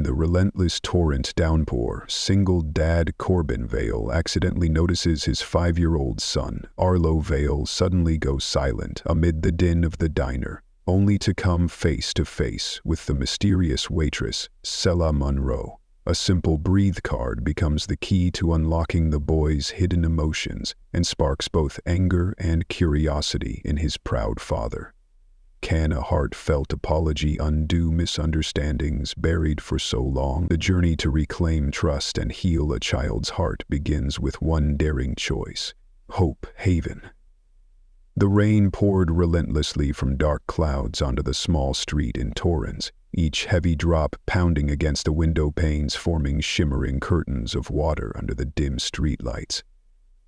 In the relentless torrent downpour, single dad Corbin Veil accidentally notices his 5-year-old son, Arlo Veil, suddenly go silent amid the din of the diner, only to come face to face with the mysterious waitress, Sila Monroe. A simple breathe card becomes the key to unlocking the boy's hidden emotions and sparks both anger and curiosity in his proud father. Can a heartfelt apology undo misunderstandings buried for so long? The journey to reclaim trust and heal a child's heart begins with one daring choice: Hope Haven. The rain poured relentlessly from dark clouds onto the small street in torrents, each heavy drop pounding against the window panes, forming shimmering curtains of water under the dim streetlights.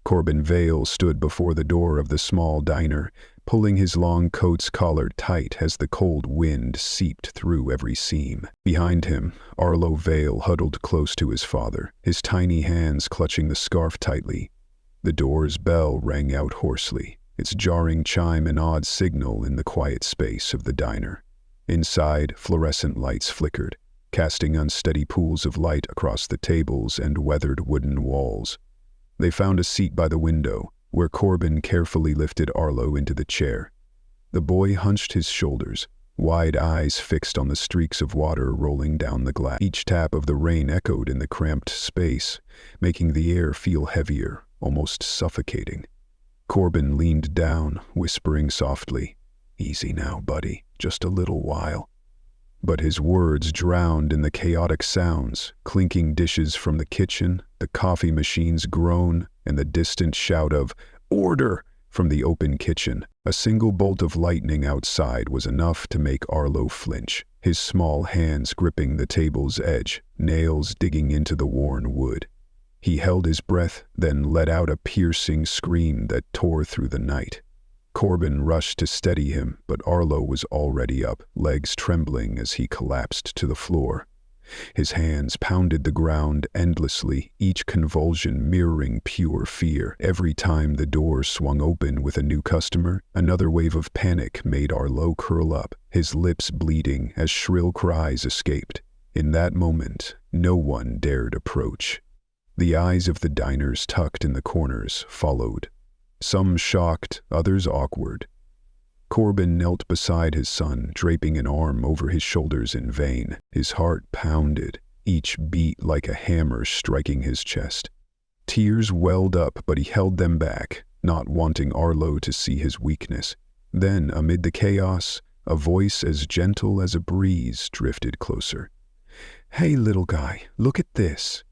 Corbin Veil stood before the door of the small diner, pulling his long coat's collar tight as the cold wind seeped through every seam. Behind him, Arlo Veil huddled close to his father, his tiny hands clutching the scarf tightly. The door's bell rang out hoarsely, its jarring chime an odd signal in the quiet space of the diner. Inside, fluorescent lights flickered, casting unsteady pools of light across the tables and weathered wooden walls. They found a seat by the window, where Corbin carefully lifted Arlo into the chair. The boy hunched his shoulders, wide eyes fixed on the streaks of water rolling down the glass. Each tap of the rain echoed in the cramped space, making the air feel heavier, almost suffocating. Corbin leaned down, whispering softly, "Easy now, buddy, just a little while." But his words drowned in the chaotic sounds, clinking dishes from the kitchen, the coffee machine's groan, and the distant shout of "Order!" from the open kitchen. A single bolt of lightning outside was enough to make Arlo flinch, his small hands gripping the table's edge, nails digging into the worn wood. He held his breath, then let out a piercing scream that tore through the night. Corbin rushed to steady him, but Arlo was already up, legs trembling as he collapsed to the floor. His hands pounded the ground endlessly, each convulsion mirroring pure fear. Every time the door swung open with a new customer, another wave of panic made Arlo curl up, his lips bleeding as shrill cries escaped. In that moment, no one dared approach. The eyes of the diners tucked in the corners followed. Some shocked, others awkward. Corbin knelt beside his son, draping an arm over his shoulders in vain. His heart pounded, each beat like a hammer striking his chest. Tears welled up, but he held them back, not wanting Arlo to see his weakness. Then, amid the chaos, a voice as gentle as a breeze drifted closer. "Hey, little guy, look at this."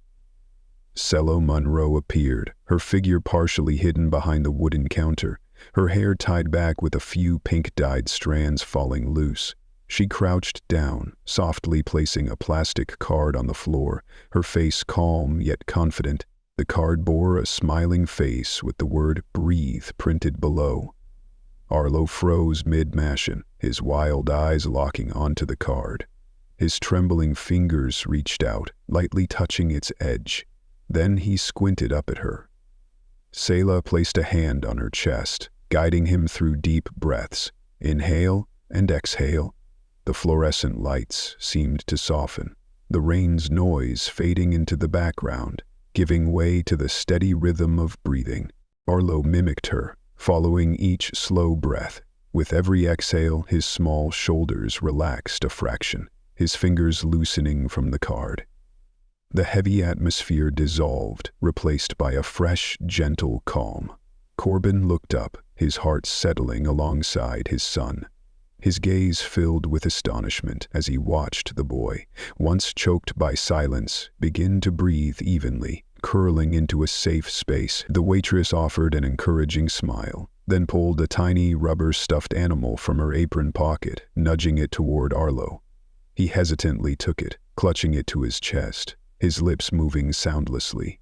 Sila Monroe appeared, her figure partially hidden behind the wooden counter, her hair tied back with a few pink-dyed strands falling loose. She crouched down, softly placing a plastic card on the floor, her face calm yet confident. The card bore a smiling face with the word "Breathe" printed below. Arlo froze mid-mashing, his wild eyes locking onto the card. His trembling fingers reached out, lightly touching its edge. Then he squinted up at her. Sila placed a hand on her chest, guiding him through deep breaths. Inhale and exhale. The fluorescent lights seemed to soften, the rain's noise fading into the background, giving way to the steady rhythm of breathing. Arlo mimicked her, following each slow breath. With every exhale, his small shoulders relaxed a fraction, his fingers loosening from the card. The heavy atmosphere dissolved, replaced by a fresh, gentle calm. Corbin looked up, his heart settling alongside his son. His gaze filled with astonishment as he watched the boy, once choked by silence, begin to breathe evenly, curling into a safe space. The waitress offered an encouraging smile, then pulled a tiny rubber stuffed animal from her apron pocket, nudging it toward Arlo. He hesitantly took it, clutching it to his chest, his lips moving soundlessly.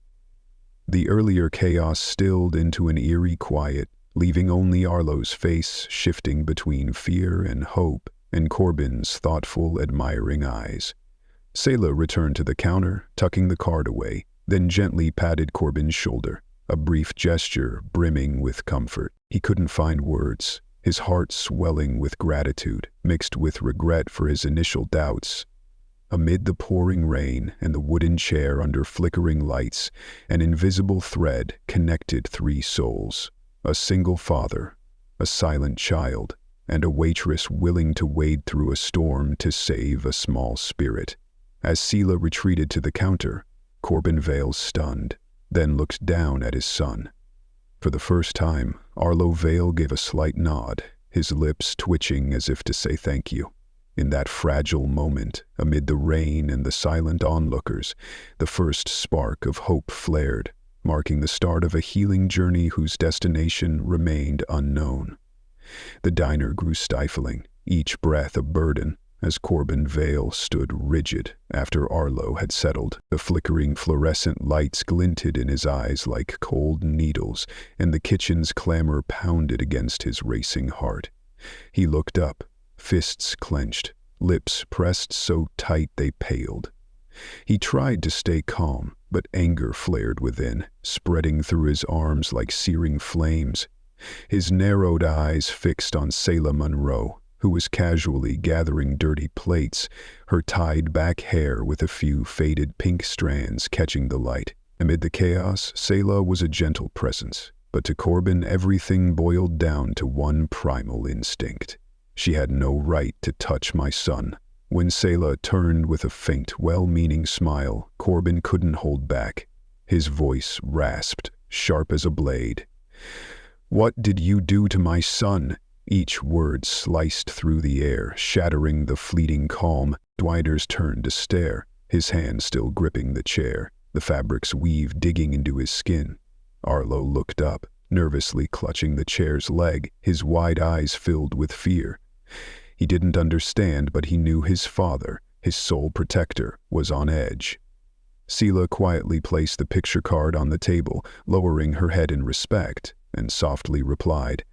The earlier chaos stilled into an eerie quiet, leaving only Arlo's face shifting between fear and hope, and Corbin's thoughtful, admiring eyes. Sila returned to the counter, tucking the card away, then gently patted Corbin's shoulder, a brief gesture brimming with comfort. He couldn't find words, his heart swelling with gratitude, mixed with regret for his initial doubts. Amid the pouring rain and the wooden chair under flickering lights, an invisible thread connected three souls: a single father, a silent child, and a waitress willing to wade through a storm to save a small spirit. As Sila retreated to the counter, Corbin Veil stunned, then looked down at his son. For the first time, Arlo Veil gave a slight nod, his lips twitching as if to say thank you. In that fragile moment, amid the rain and the silent onlookers, the first spark of hope flared, marking the start of a healing journey whose destination remained unknown. The diner grew stifling, each breath a burden, as Corbin Veil stood rigid after Arlo had settled. The flickering fluorescent lights glinted in his eyes like cold needles, and the kitchen's clamor pounded against his racing heart. He looked up, fists clenched, lips pressed so tight they paled. He tried to stay calm, but anger flared within, spreading through his arms like searing flames. His narrowed eyes fixed on Sila Monroe, who was casually gathering dirty plates, her tied-back hair with a few faded pink strands catching the light. Amid the chaos, Sila was a gentle presence, but to Corbin everything boiled down to one primal instinct. She had no right to touch my son. When Sila turned with a faint, well-meaning smile, Corbin couldn't hold back. His voice rasped, sharp as a blade. "What did you do to my son?" Each word sliced through the air, shattering the fleeting calm. Dwighters turned to stare, his hand still gripping the chair, the fabric's weave digging into his skin. Arlo looked up, nervously clutching the chair's leg, his wide eyes filled with fear. He didn't understand, but he knew his father, his sole protector, was on edge. Sila quietly placed the picture card on the table, lowering her head in respect, and softly replied,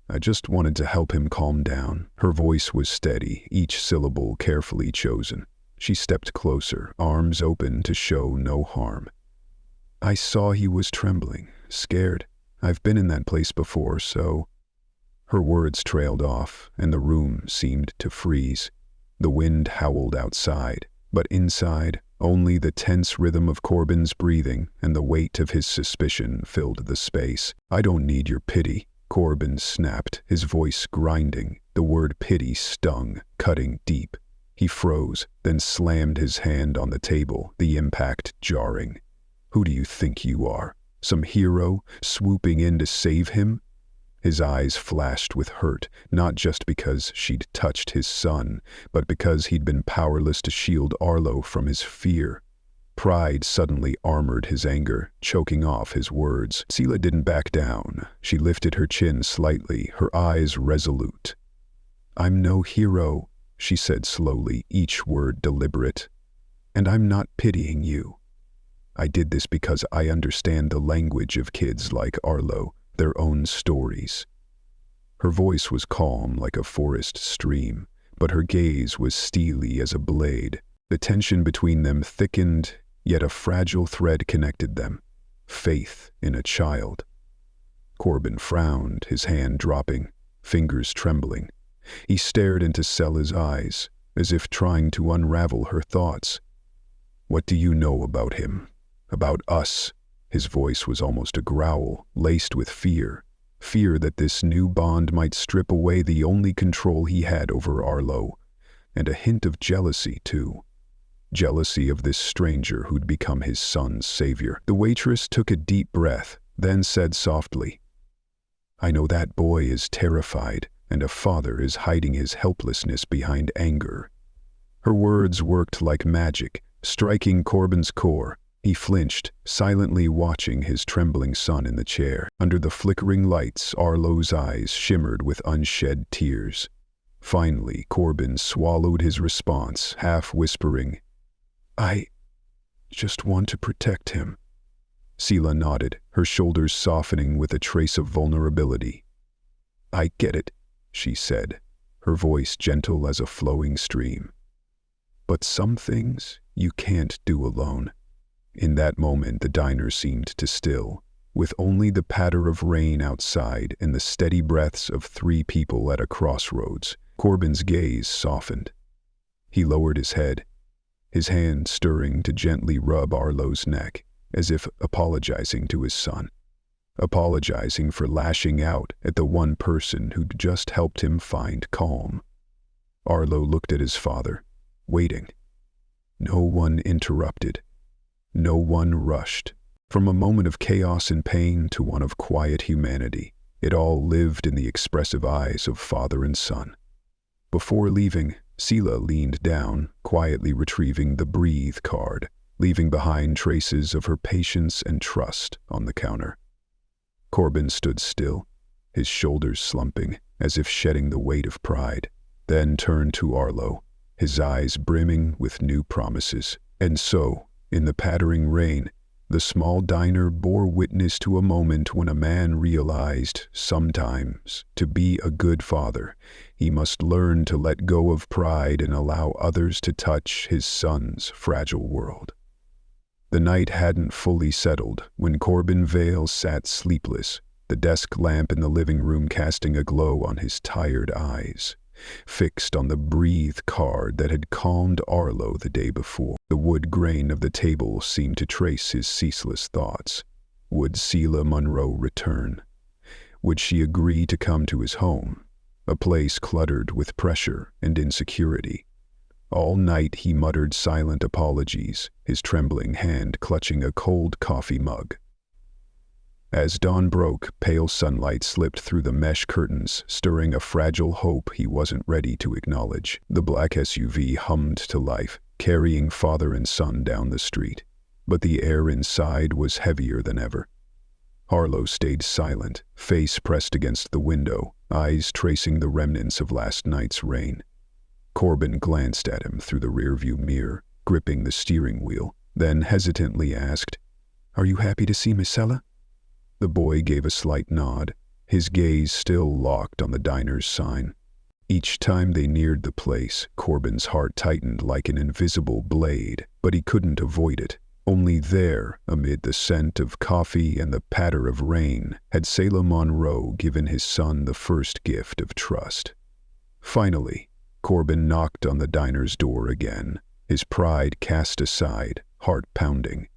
"I just wanted to help him calm down." Her voice was steady, each syllable carefully chosen. She stepped closer, arms open to show no harm. "I saw he was trembling, scared. I've been in that place before, so—" Her words trailed off, and the room seemed to freeze. The wind howled outside, but inside, only the tense rhythm of Corbin's breathing and the weight of his suspicion filled the space. "I don't need your pity," Corbin snapped, his voice grinding. The word pity stung, cutting deep. He froze, then slammed his hand on the table, the impact jarring. "Who do you think you are? Some hero swooping in to save him?" His eyes flashed with hurt, not just because she'd touched his son, but because he'd been powerless to shield Arlo from his fear. Pride suddenly armored his anger, choking off his words. Sila didn't back down. She lifted her chin slightly, her eyes resolute. "I'm no hero," she said slowly, each word deliberate. "And I'm not pitying you. I did this because I understand the language of kids like Arlo, their own stories." Her voice was calm like a forest stream, but her gaze was steely as a blade. The tension between them thickened, yet a fragile thread connected them: faith in a child. Corbin frowned, his hand dropping, fingers trembling. He stared into Sila's eyes, as if trying to unravel her thoughts. "What do you know about him? About us?" His voice was almost a growl, laced with fear. Fear that this new bond might strip away the only control he had over Arlo. And a hint of jealousy, too. Jealousy of this stranger who'd become his son's savior. The waitress took a deep breath, then said softly, "I know that boy is terrified, and a father is hiding his helplessness behind anger." Her words worked like magic, striking Corbin's core. He flinched, silently watching his trembling son in the chair. Under the flickering lights, Arlo's eyes shimmered with unshed tears. Finally, Corbin swallowed his response, half whispering, "I just want to protect him." Sila nodded, her shoulders softening with a trace of vulnerability. "I get it," she said, her voice gentle as a flowing stream. "But some things you can't do alone." In that moment, the diner seemed to still, with only the patter of rain outside and the steady breaths of three people at a crossroads. Corbin's gaze softened. He lowered his head, his hand stirring to gently rub Arlo's neck, as if apologizing to his son. Apologizing for lashing out at the one person who'd just helped him find calm. Arlo looked at his father, waiting. No one interrupted. No one rushed. From a moment of chaos and pain to one of quiet humanity, it all lived in the expressive eyes of father and son. Before leaving, Sila leaned down, quietly retrieving the breathe card, leaving behind traces of her patience and trust on the counter. Corbin stood still, his shoulders slumping, as if shedding the weight of pride, then turned to Arlo, his eyes brimming with new promises. And so, in the pattering rain, the small diner bore witness to a moment when a man realized, sometimes, to be a good father, he must learn to let go of pride and allow others to touch his son's fragile world. The night hadn't fully settled when Corbin Veil sat sleepless, the desk lamp in the living room casting a glow on his tired eyes, fixed on the breathe card that had calmed Arlo the day before. The wood grain of the table seemed to trace his ceaseless thoughts. Would Sila Monroe return? Would she agree to come to his home, a place cluttered with pressure and insecurity? All night he muttered silent apologies, his trembling hand clutching a cold coffee mug. As dawn broke, pale sunlight slipped through the mesh curtains, stirring a fragile hope he wasn't ready to acknowledge. The black SUV hummed to life, carrying father and son down the street, but the air inside was heavier than ever. Arlo stayed silent, face pressed against the window, eyes tracing the remnants of last night's rain. Corbin glanced at him through the rearview mirror, gripping the steering wheel, then hesitantly asked, "Are you happy to see Miss Sila?" The boy gave a slight nod, his gaze still locked on the diner's sign. Each time they neared the place, Corbin's heart tightened like an invisible blade, but he couldn't avoid it. Only there, amid the scent of coffee and the patter of rain, had Sila Monroe given his son the first gift of trust. Finally, Corbin knocked on the diner's door again, his pride cast aside, heart pounding.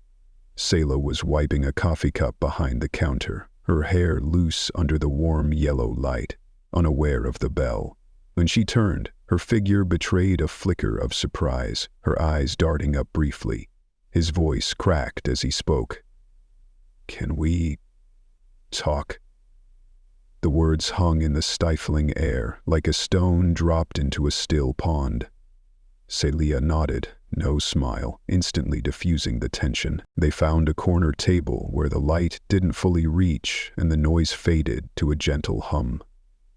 Sila was wiping a coffee cup behind the counter, her hair loose under the warm yellow light, unaware of the bell. When she turned, her figure betrayed a flicker of surprise, her eyes darting up briefly. His voice cracked as he spoke. "Can we talk?" The words hung in the stifling air, like a stone dropped into a still pond. Sila nodded, no smile, instantly diffusing the tension. They found a corner table where the light didn't fully reach and the noise faded to a gentle hum.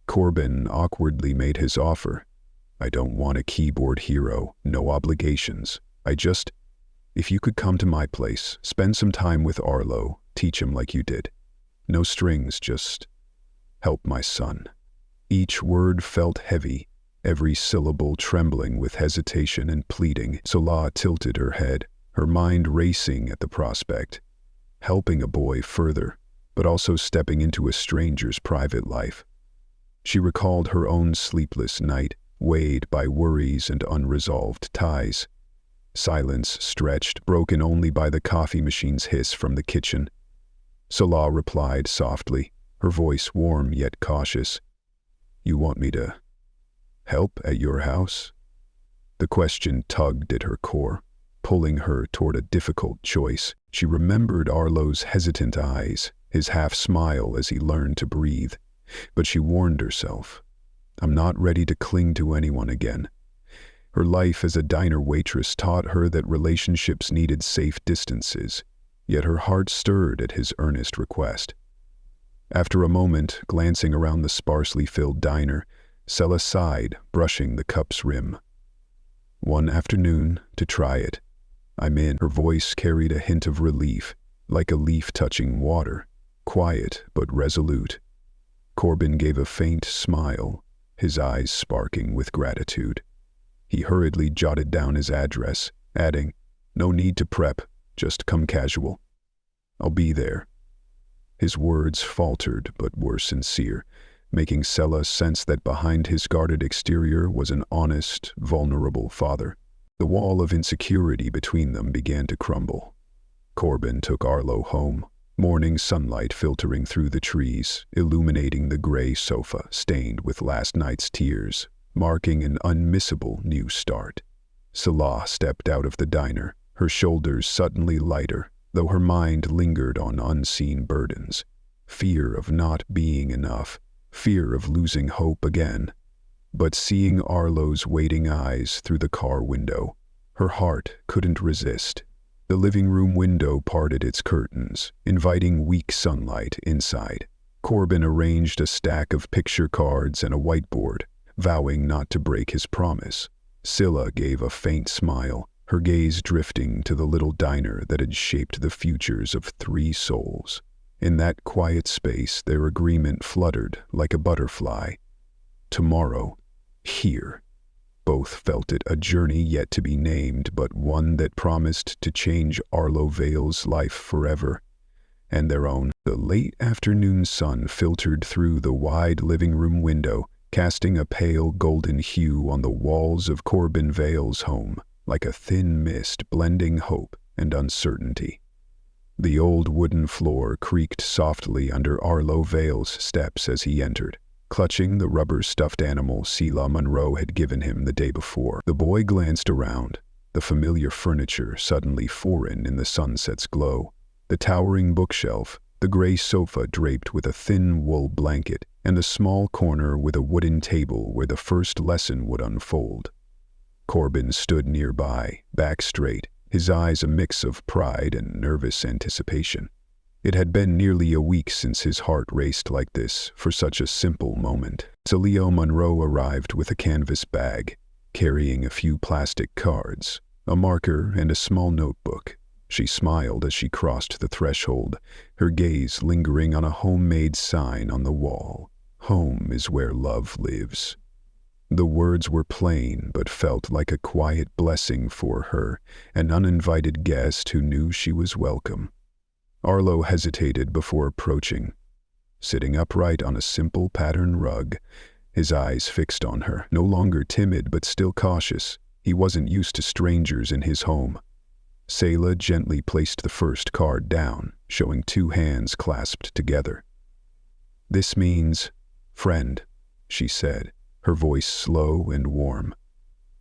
Corbin awkwardly made his offer. "I don't want a keyboard hero, no obligations. If you could come to my place, spend some time with Arlo, teach him like you did. No strings, just help my son." Each word felt heavy, every syllable trembling with hesitation and pleading. Sila tilted her head, her mind racing at the prospect. Helping a boy further, but also stepping into a stranger's private life. She recalled her own sleepless night, weighed by worries and unresolved ties. Silence stretched, broken only by the coffee machine's hiss from the kitchen. Sila replied softly, her voice warm yet cautious. "You want me to help at your house?" The question tugged at her core, pulling her toward a difficult choice. She remembered Arlo's hesitant eyes, his half-smile as he learned to breathe. But she warned herself, "I'm not ready to cling to anyone again." Her life as a diner waitress taught her that relationships needed safe distances, yet her heart stirred at his earnest request. After a moment, glancing around the sparsely filled diner, Sila sighed, brushing the cup's rim. "One afternoon, to try it. I'm in." Her voice carried a hint of relief, like a leaf touching water, quiet but resolute. Corbin gave a faint smile, his eyes sparking with gratitude. He hurriedly jotted down his address, adding, "No need to prep, just come casual. I'll be there." His words faltered but were sincere, making Sila sense that behind his guarded exterior was an honest, vulnerable father. The wall of insecurity between them began to crumble. Corbin took Arlo home, morning sunlight filtering through the trees, illuminating the gray sofa stained with last night's tears, marking an unmissable new start. Sila stepped out of the diner, her shoulders suddenly lighter, though her mind lingered on unseen burdens. Fear of not being enough, fear of losing hope again. But seeing Arlo's waiting eyes through the car window, her heart couldn't resist. The living room window parted its curtains, inviting weak sunlight inside. Corbin arranged a stack of picture cards and a whiteboard, vowing not to break his promise. Sila gave a faint smile, her gaze drifting to the little diner that had shaped the futures of 3 souls. In that quiet space, their agreement fluttered like a butterfly. Tomorrow, here. Both felt it a journey yet to be named, but one that promised to change Arlo Veil's life forever, and their own. The late afternoon sun filtered through the wide living room window, casting a pale golden hue on the walls of Corbin Veil's home, like a thin mist blending hope and uncertainty. The old wooden floor creaked softly under Arlo Veil's steps as he entered, clutching the rubber stuffed animal Sila Monroe had given him the day before. The boy glanced around, the familiar furniture suddenly foreign in the sunset's glow. The towering bookshelf, the gray sofa draped with a thin wool blanket, and the small corner with a wooden table where the first lesson would unfold. Corbin stood nearby, back straight, his eyes a mix of pride and nervous anticipation. It had been nearly a week since his heart raced like this for such a simple moment. Sila Monroe arrived with a canvas bag, carrying a few plastic cards, a marker, and a small notebook. She smiled as she crossed the threshold, her gaze lingering on a homemade sign on the wall. Home is where love lives. The words were plain but felt like a quiet blessing for her, an uninvited guest who knew she was welcome. Arlo hesitated before approaching, sitting upright on a simple patterned rug, his eyes fixed on her, no longer timid but still cautious. He wasn't used to strangers in his home. Sila gently placed the first card down, showing 2 hands clasped together. "This means, friend," she said, her voice slow and warm.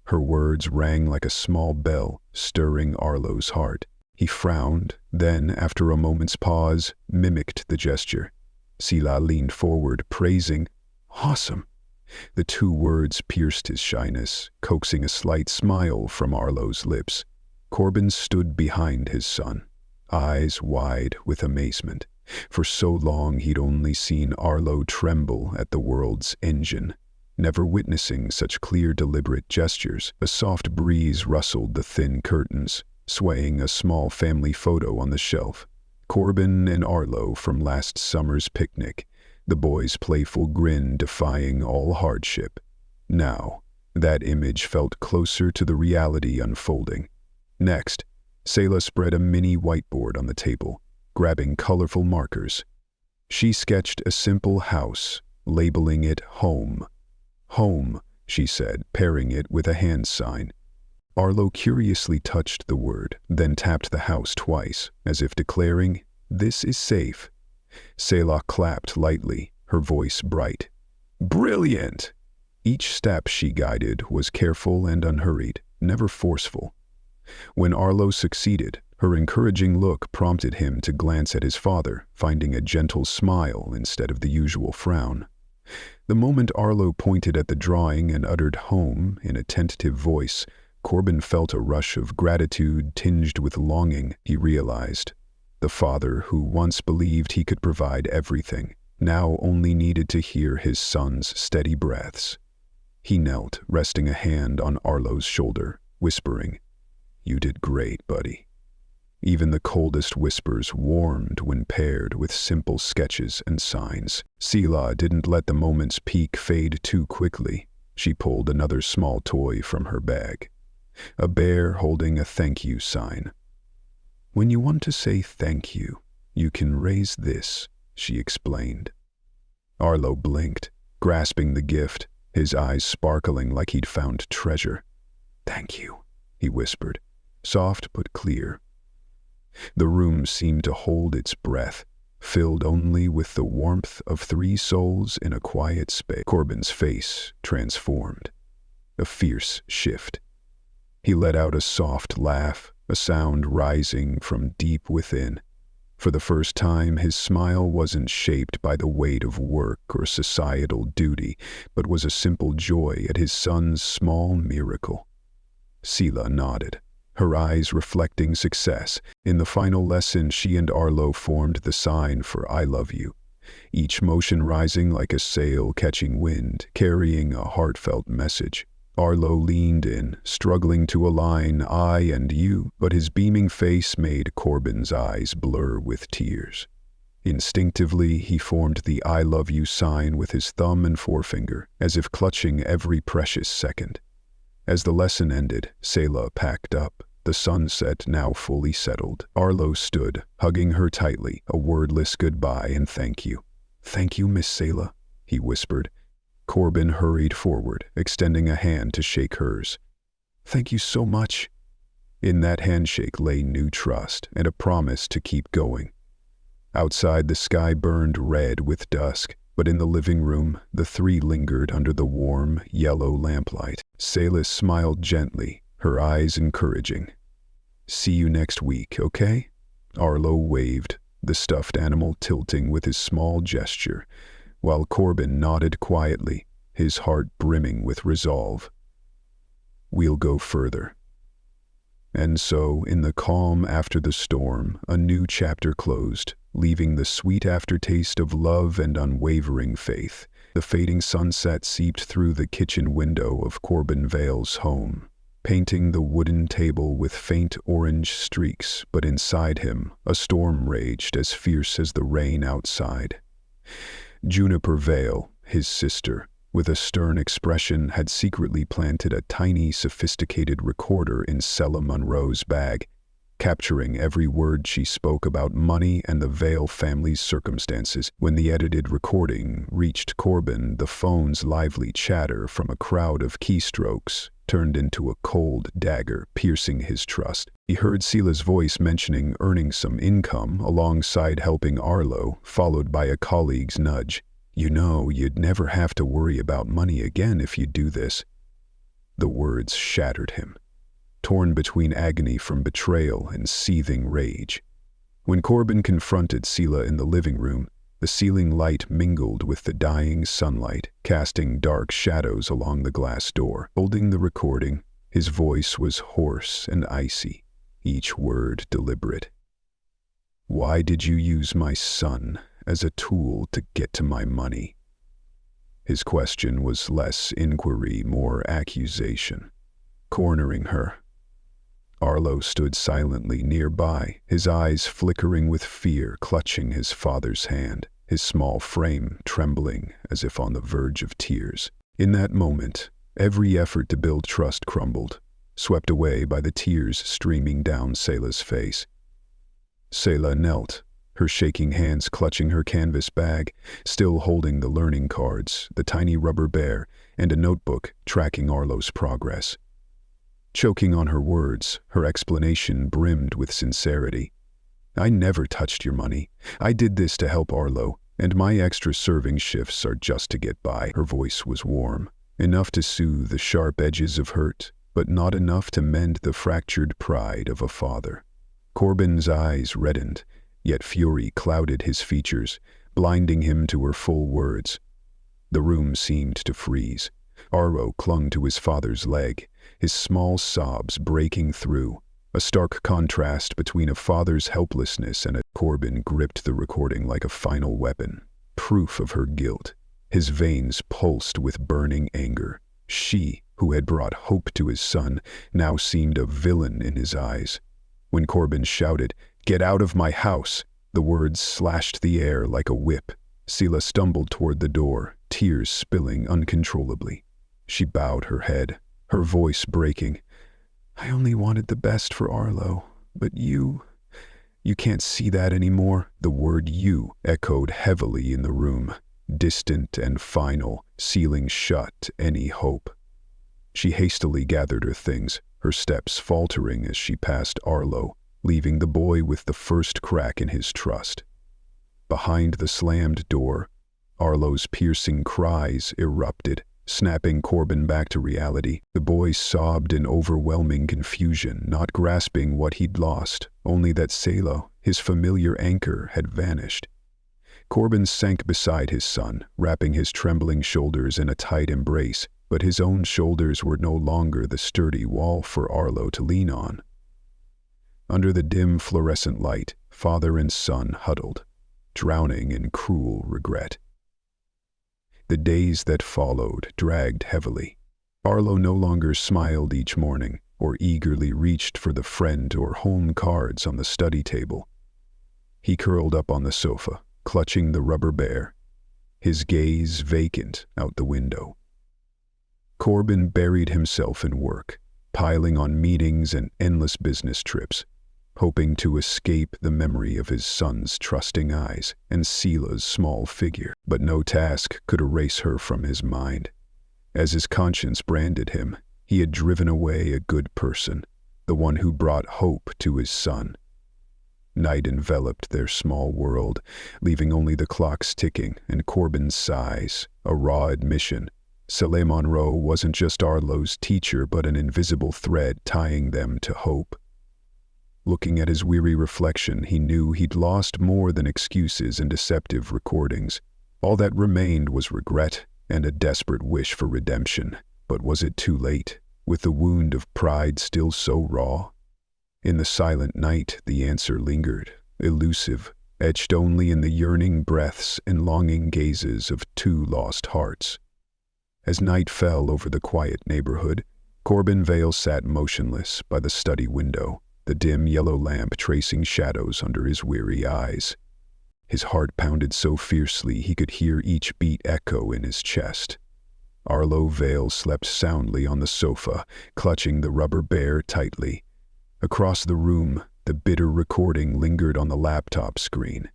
Her words rang like a small bell, stirring Arlo's heart. He frowned, then, after a moment's pause, mimicked the gesture. Sila leaned forward, praising, "Awesome." The 2 words pierced his shyness, coaxing a slight smile from Arlo's lips. Corbin stood behind his son, eyes wide with amazement. For so long he'd only seen Arlo tremble at the world's engine, never witnessing such clear, deliberate gestures. A soft breeze rustled the thin curtains, swaying a small family photo on the shelf. Corbin and Arlo from last summer's picnic, the boy's playful grin defying all hardship. Now, that image felt closer to the reality unfolding. Next, Sila spread a mini whiteboard on the table, grabbing colorful markers. She sketched a simple house, labeling it home. "Home," she said, pairing it with a hand sign. Arlo curiously touched the word, then tapped the house twice, as if declaring, "This is safe." Sila clapped lightly, her voice bright. "Brilliant!" Each step she guided was careful and unhurried, never forceful. When Arlo succeeded, her encouraging look prompted him to glance at his father, finding a gentle smile instead of the usual frown. The moment Arlo pointed at the drawing and uttered "home" in a tentative voice, Corbin felt a rush of gratitude tinged with longing. He realized the father who once believed he could provide everything now only needed to hear his son's steady breaths. He knelt, resting a hand on Arlo's shoulder, whispering, "You did great, buddy." Even the coldest whispers warmed when paired with simple sketches and signs. Sila didn't let the moment's peak fade too quickly. She pulled another small toy from her bag, a bear holding a thank you sign. "When you want to say thank you, you can raise this," she explained. Arlo blinked, grasping the gift, his eyes sparkling like he'd found treasure. "Thank you," he whispered, soft but clear. The room seemed to hold its breath, filled only with the warmth of three souls in a quiet space. Corbin's face transformed. A fierce shift. He let out a soft laugh, a sound rising from deep within. For the first time, his smile wasn't shaped by the weight of work or societal duty, but was a simple joy at his son's small miracle. Sila nodded, her eyes reflecting success. In the final lesson, she and Arlo formed the sign for "I love you," each motion rising like a sail catching wind, carrying a heartfelt message. Arlo leaned in, struggling to align "I" and "you," but his beaming face made Corbin's eyes blur with tears. Instinctively, he formed the "I love you" sign with his thumb and forefinger, as if clutching every precious second. As the lesson ended, Sila packed up, the sunset now fully settled. Arlo stood, hugging her tightly, a wordless goodbye and thank you. "Thank you, Miss Sila," he whispered. Corbin hurried forward, extending a hand to shake hers. "Thank you so much." In that handshake lay new trust and a promise to keep going. Outside, the sky burned red with dusk, but in the living room, the three lingered under the warm, yellow lamplight. Sila smiled gently, her eyes encouraging. "See you next week, okay?" Arlo waved, the stuffed animal tilting with his small gesture, while Corbin nodded quietly, his heart brimming with resolve. "We'll go further." And so, in the calm after the storm, a new chapter closed, leaving the sweet aftertaste of love and unwavering faith. The fading sunset seeped through the kitchen window of Corbin Veil's home, painting the wooden table with faint orange streaks, but inside him, a storm raged as fierce as the rain outside. Juniper Veil, his sister, with a stern expression, had secretly planted a tiny, sophisticated recorder in Sila Monroe's bag, capturing every word she spoke about money and the Veil family's circumstances. When the edited recording reached Corbin, the phone's lively chatter from a crowd of keystrokes turned into a cold dagger, piercing his trust. He heard Sila's voice mentioning earning some income alongside helping Arlo, followed by a colleague's nudge. "You know, you'd never have to worry about money again if you do this." The words shattered him, torn between agony from betrayal and seething rage. When Corbin confronted Sila in the living room, the ceiling light mingled with the dying sunlight, casting dark shadows along the glass door. Holding the recording, his voice was hoarse and icy, each word deliberate. "Why did you use my son as a tool to get to my money?" His question was less inquiry, more accusation, cornering her. Arlo stood silently nearby, his eyes flickering with fear, clutching his father's hand, his small frame trembling as if on the verge of tears. In that moment, every effort to build trust crumbled, swept away by the tears streaming down Sila's face. Sila knelt, her shaking hands clutching her canvas bag, still holding the learning cards, the tiny rubber bear, and a notebook tracking Arlo's progress. Choking on her words, her explanation brimmed with sincerity. "I never touched your money. I did this to help Arlo, and my extra serving shifts are just to get by." Her voice was warm, enough to soothe the sharp edges of hurt, but not enough to mend the fractured pride of a father. Corbin's eyes reddened, yet fury clouded his features, blinding him to her full words. The room seemed to freeze. Arlo clung to his father's leg, his small sobs breaking through, a stark contrast between a father's helplessness and a... Corbin gripped the recording like a final weapon, proof of her guilt. His veins pulsed with burning anger. She, who had brought hope to his son, now seemed a villain in his eyes. When Corbin shouted, "Get out of my house!" the words slashed the air like a whip. Sila stumbled toward the door, tears spilling uncontrollably. She bowed her head, her voice breaking. "I only wanted the best for Arlo, but you can't see that anymore." The word "you" echoed heavily in the room, distant and final, sealing shut any hope. She hastily gathered her things, her steps faltering as she passed Arlo, leaving the boy with the first crack in his trust. Behind the slammed door, Arlo's piercing cries erupted, snapping Corbin back to reality. The boy sobbed in overwhelming confusion, not grasping what he'd lost, only that Sila, his familiar anchor, had vanished. Corbin sank beside his son, wrapping his trembling shoulders in a tight embrace, but his own shoulders were no longer the sturdy wall for Arlo to lean on. Under the dim fluorescent light, father and son huddled, drowning in cruel regret. The days that followed dragged heavily. Arlo no longer smiled each morning or eagerly reached for the friend or home cards on the study table. He curled up on the sofa, clutching the rubber bear, his gaze vacant out the window. Corbin buried himself in work, piling on meetings and endless business trips, hoping to escape the memory of his son's trusting eyes and Sila's small figure. But no task could erase her from his mind. As his conscience branded him, he had driven away a good person, the one who brought hope to his son. Night enveloped their small world, leaving only the clocks ticking and Corbin's sighs, a raw admission. Sila Monroe wasn't just Arlo's teacher, but an invisible thread tying them to hope. Looking at his weary reflection, he knew he'd lost more than excuses and deceptive recordings. All that remained was regret and a desperate wish for redemption. But was it too late, with the wound of pride still so raw? In the silent night, the answer lingered, elusive, etched only in the yearning breaths and longing gazes of two lost hearts. As night fell over the quiet neighborhood, Corbin Veil sat motionless by the study window, the dim yellow lamp tracing shadows under his weary eyes. His heart pounded so fiercely he could hear each beat echo in his chest. Arlo Veil slept soundly on the sofa, clutching the rubber bear tightly. Across the room, the bitter recording lingered on the laptop screen,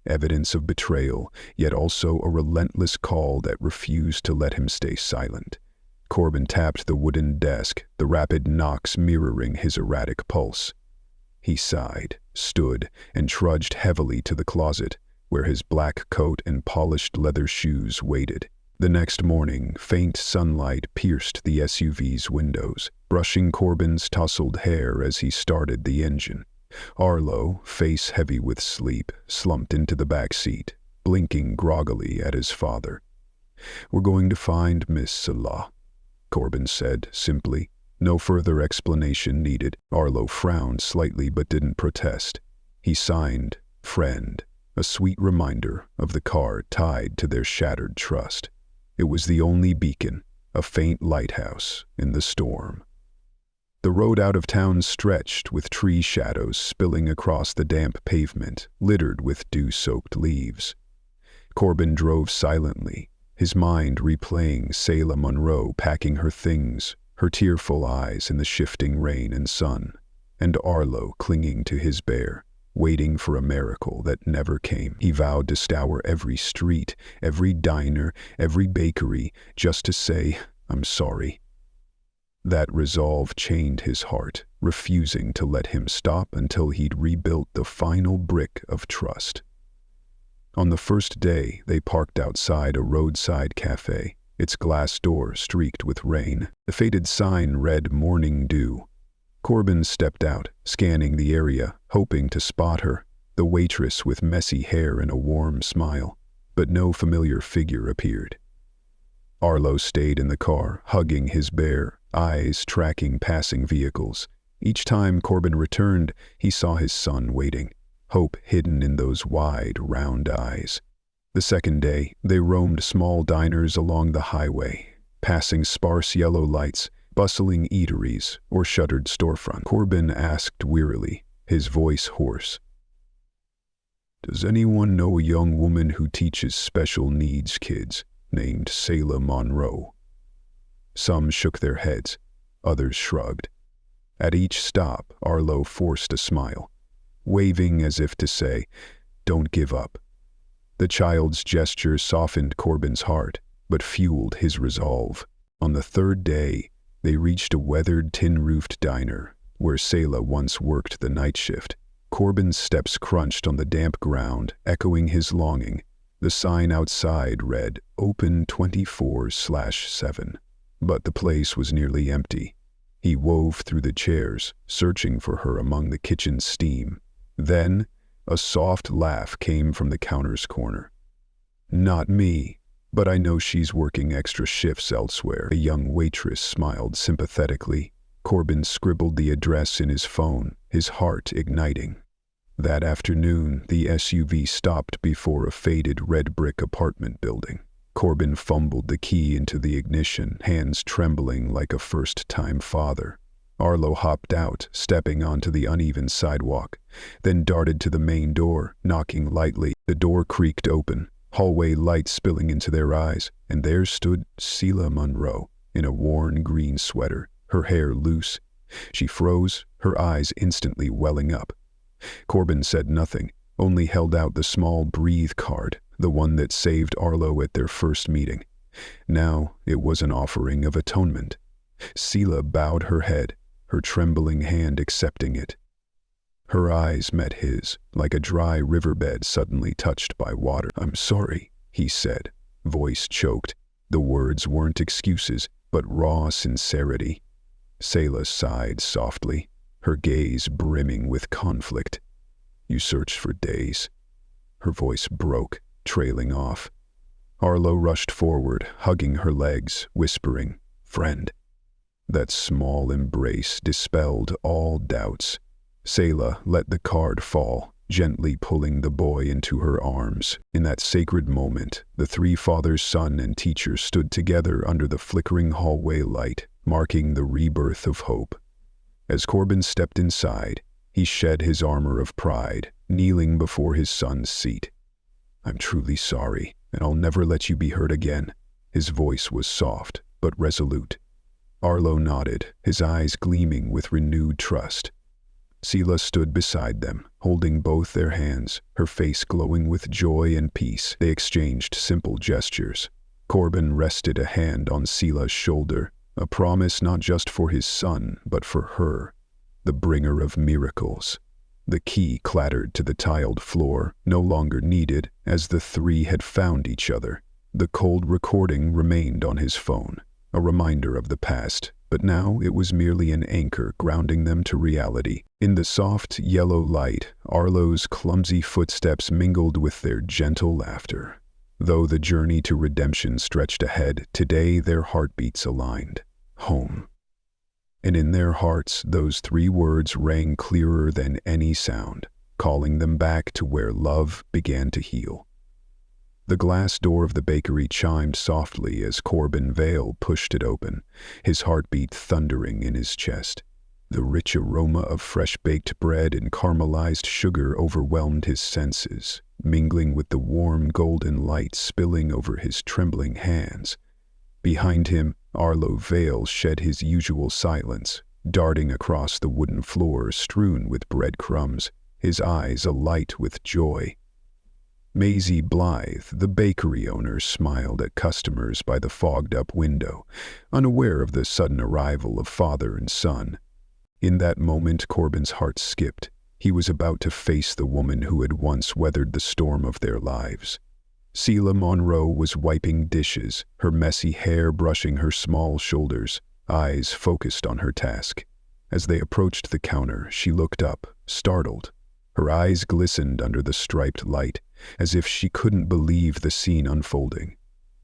evidence of betrayal, yet also a relentless call that refused to let him stay silent. Corbin tapped the wooden desk, the rapid knocks mirroring his erratic pulse. He sighed, stood, and trudged heavily to the closet, where his black coat and polished leather shoes waited. The next morning, faint sunlight pierced the SUV's windows, brushing Corbin's tousled hair as he started the engine. Arlo, face heavy with sleep, slumped into the back seat, blinking groggily at his father. "We're going to find Miss Sila," Corbin said simply. No further explanation needed. Arlo frowned slightly but didn't protest. He signed, "Friend," a sweet reminder of the card tied to their shattered trust. It was the only beacon, a faint lighthouse in the storm. The road out of town stretched with tree shadows spilling across the damp pavement, littered with dew-soaked leaves. Corbin drove silently, his mind replaying Sila Monroe packing her things, her tearful eyes in the shifting rain and sun, and Arlo clinging to his bear, waiting for a miracle that never came. He vowed to scour every street, every diner, every bakery, just to say, "I'm sorry." That resolve chained his heart, refusing to let him stop until he'd rebuilt the final brick of trust. On the first day, they parked outside a roadside cafe, its glass door streaked with rain. The faded sign read "Morning Dew." Corbin stepped out, scanning the area, hoping to spot her, the waitress with messy hair and a warm smile, but no familiar figure appeared. Arlo stayed in the car, hugging his bear, eyes tracking passing vehicles. Each time Corbin returned, he saw his son waiting, hope hidden in those wide, round eyes. The second day, they roamed small diners along the highway, passing sparse yellow lights, bustling eateries, or shuttered storefronts. Corbin asked wearily, his voice hoarse, "Does anyone know a young woman who teaches special needs kids named Sila Monroe?" Some shook their heads, others shrugged. At each stop, Arlo forced a smile, waving as if to say, "Don't give up." The child's gesture softened Corbin's heart, but fueled his resolve. On the third day, They reached a weathered tin-roofed diner, where Sila once worked the night shift. Corbin's steps crunched on the damp ground, echoing his longing. The sign outside read, "Open 24/7." But the place was nearly empty. He wove through the chairs, searching for her among the kitchen's steam. Then, a soft laugh came from the counter's corner. "Not me, but I know she's working extra shifts elsewhere." A young waitress smiled sympathetically. Corbin scribbled the address in his phone, his heart igniting. That afternoon, the SUV stopped before a faded red brick apartment building. Corbin fumbled the key into the ignition, hands trembling like a first-time father. Arlo hopped out, stepping onto the uneven sidewalk, then darted to the main door, knocking lightly. The door creaked open, hallway light spilling into their eyes, and there stood Sila Monroe, in a worn green sweater, her hair loose. She froze, her eyes instantly welling up. Corbin said nothing, only held out the small breathe card, the one that saved Arlo at their first meeting. Now it was an offering of atonement. Sila bowed her head, her trembling hand accepting it. Her eyes met his, like a dry riverbed suddenly touched by water. "I'm sorry," he said, voice choked. The words weren't excuses, but raw sincerity. Sila sighed softly, her gaze brimming with conflict. "You searched for days." Her voice broke, trailing off. Arlo rushed forward, hugging her legs, whispering, "Friend." That small embrace dispelled all doubts. Sila let the card fall, gently pulling the boy into her arms. In that sacred moment, the three father, son, and teacher stood together under the flickering hallway light, marking the rebirth of hope. As Corbin stepped inside, he shed his armor of pride, kneeling before his son's seat. "I'm truly sorry, and I'll never let you be hurt again." His voice was soft, but resolute. Arlo nodded, his eyes gleaming with renewed trust. Sila stood beside them, holding both their hands, her face glowing with joy and peace. They exchanged simple gestures. Corbin rested a hand on Sila's shoulder, a promise not just for his son, but for her, the bringer of miracles. The key clattered to the tiled floor, no longer needed, as the three had found each other. The cold recording remained on his phone, a reminder of the past, but now it was merely an anchor grounding them to reality. In the soft, yellow light, Arlo's clumsy footsteps mingled with their gentle laughter. Though the journey to redemption stretched ahead, today their heartbeats aligned. Home. And in their hearts, those three words rang clearer than any sound, calling them back to where love began to heal. The glass door of the bakery chimed softly as Corbin Veil pushed it open, his heartbeat thundering in his chest. The rich aroma of fresh-baked bread and caramelized sugar overwhelmed his senses, mingling with the warm golden light spilling over his trembling hands. Behind him, Arlo Veil shed his usual silence, darting across the wooden floor strewn with breadcrumbs, his eyes alight with joy. Maisie Blythe, the bakery owner, smiled at customers by the fogged-up window, unaware of the sudden arrival of father and son. In that moment, Corbin's heart skipped. He was about to face the woman who had once weathered the storm of their lives. Sila Monroe was wiping dishes, her messy hair brushing her small shoulders, eyes focused on her task. As they approached the counter, she looked up, startled. Her eyes glistened under the striped light, as if she couldn't believe the scene unfolding.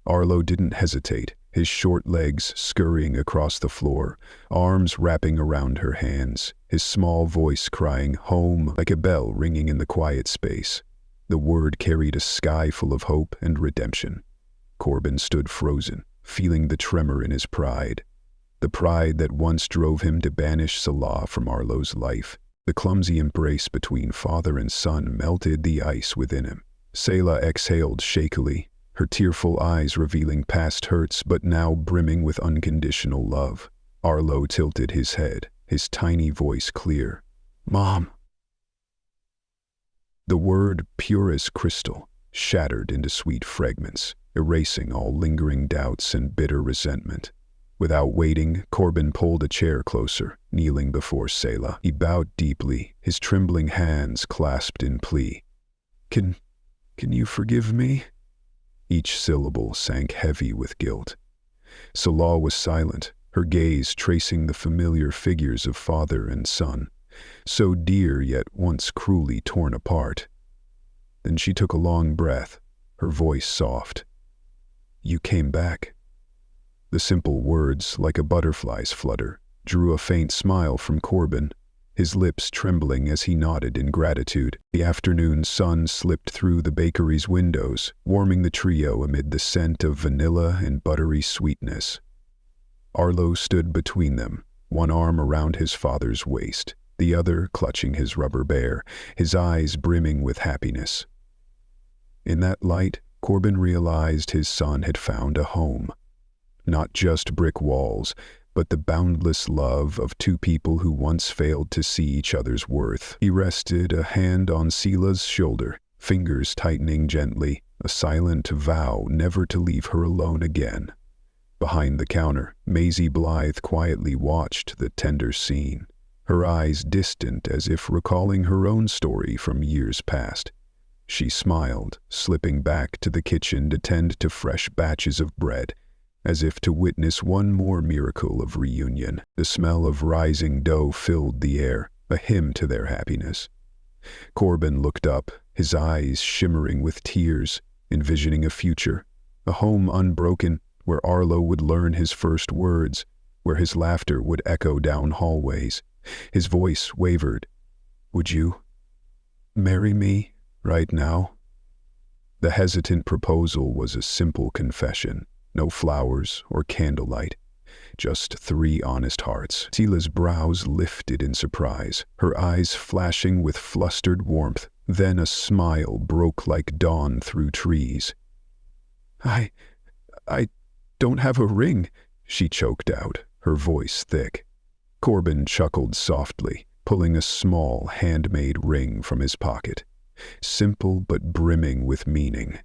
Arlo didn't hesitate, his short legs scurrying across the floor, arms wrapping around her hands, his small voice crying "home" like a bell ringing in the quiet space. The word carried a sky full of hope and redemption. Corbin stood frozen, feeling the tremor in his pride. The pride that once drove him to banish Sila from Arlo's life. The clumsy embrace between father and son melted the ice within him. Sila exhaled shakily, her tearful eyes revealing past hurts but now brimming with unconditional love. Arlo tilted his head, his tiny voice clear. "Mom." The word, pure as crystal, shattered into sweet fragments, erasing all lingering doubts and bitter resentment. Without waiting, Corbin pulled a chair closer, kneeling before Sila. He bowed deeply, his trembling hands clasped in plea. Can you forgive me?" Each syllable sank heavy with guilt. Sila was silent, her gaze tracing the familiar figures of father and son, so dear yet once cruelly torn apart. Then she took a long breath, her voice soft. "You came back." The simple words, like a butterfly's flutter, drew a faint smile from Corbin, his lips trembling as he nodded in gratitude. The afternoon sun slipped through the bakery's windows, warming the trio amid the scent of vanilla and buttery sweetness. Arlo stood between them, one arm around his father's waist, the other clutching his rubber bear, his eyes brimming with happiness. In that light, Corbin realized his son had found a home. Not just brick walls, but the boundless love of two people who once failed to see each other's worth. He rested a hand on Sila's shoulder, fingers tightening gently, a silent vow never to leave her alone again. Behind the counter, Maisie Blythe quietly watched the tender scene, her eyes distant as if recalling her own story from years past. She smiled, slipping back to the kitchen to tend to fresh batches of bread, as if to witness one more miracle of reunion. The smell of rising dough filled the air, a hymn to their happiness. Corbin looked up, his eyes shimmering with tears, envisioning a future, a home unbroken, where Arlo would learn his first words, where his laughter would echo down hallways. His voice wavered. "Would you marry me right now?" The hesitant proposal was a simple confession. No flowers or candlelight, just three honest hearts. Sila's brows lifted in surprise, her eyes flashing with flustered warmth. Then a smile broke like dawn through trees. I don't have a ring," she choked out, her voice thick. Corbin chuckled softly, pulling a small, handmade ring from his pocket, simple but brimming with meaning.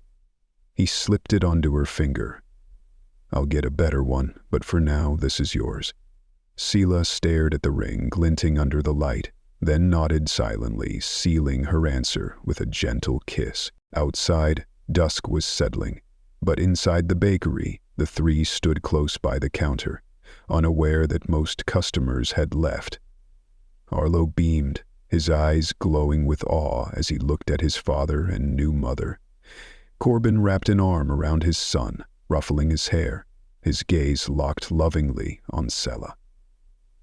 He slipped it onto her finger. "I'll get a better one, but for now this is yours." Sila stared at the ring glinting under the light, then nodded silently, sealing her answer with a gentle kiss. Outside, dusk was settling, but inside the bakery, the three stood close by the counter, unaware that most customers had left. Arlo beamed, his eyes glowing with awe as he looked at his father and new mother. Corbin wrapped an arm around his son, ruffling his hair, his gaze locked lovingly on Sila.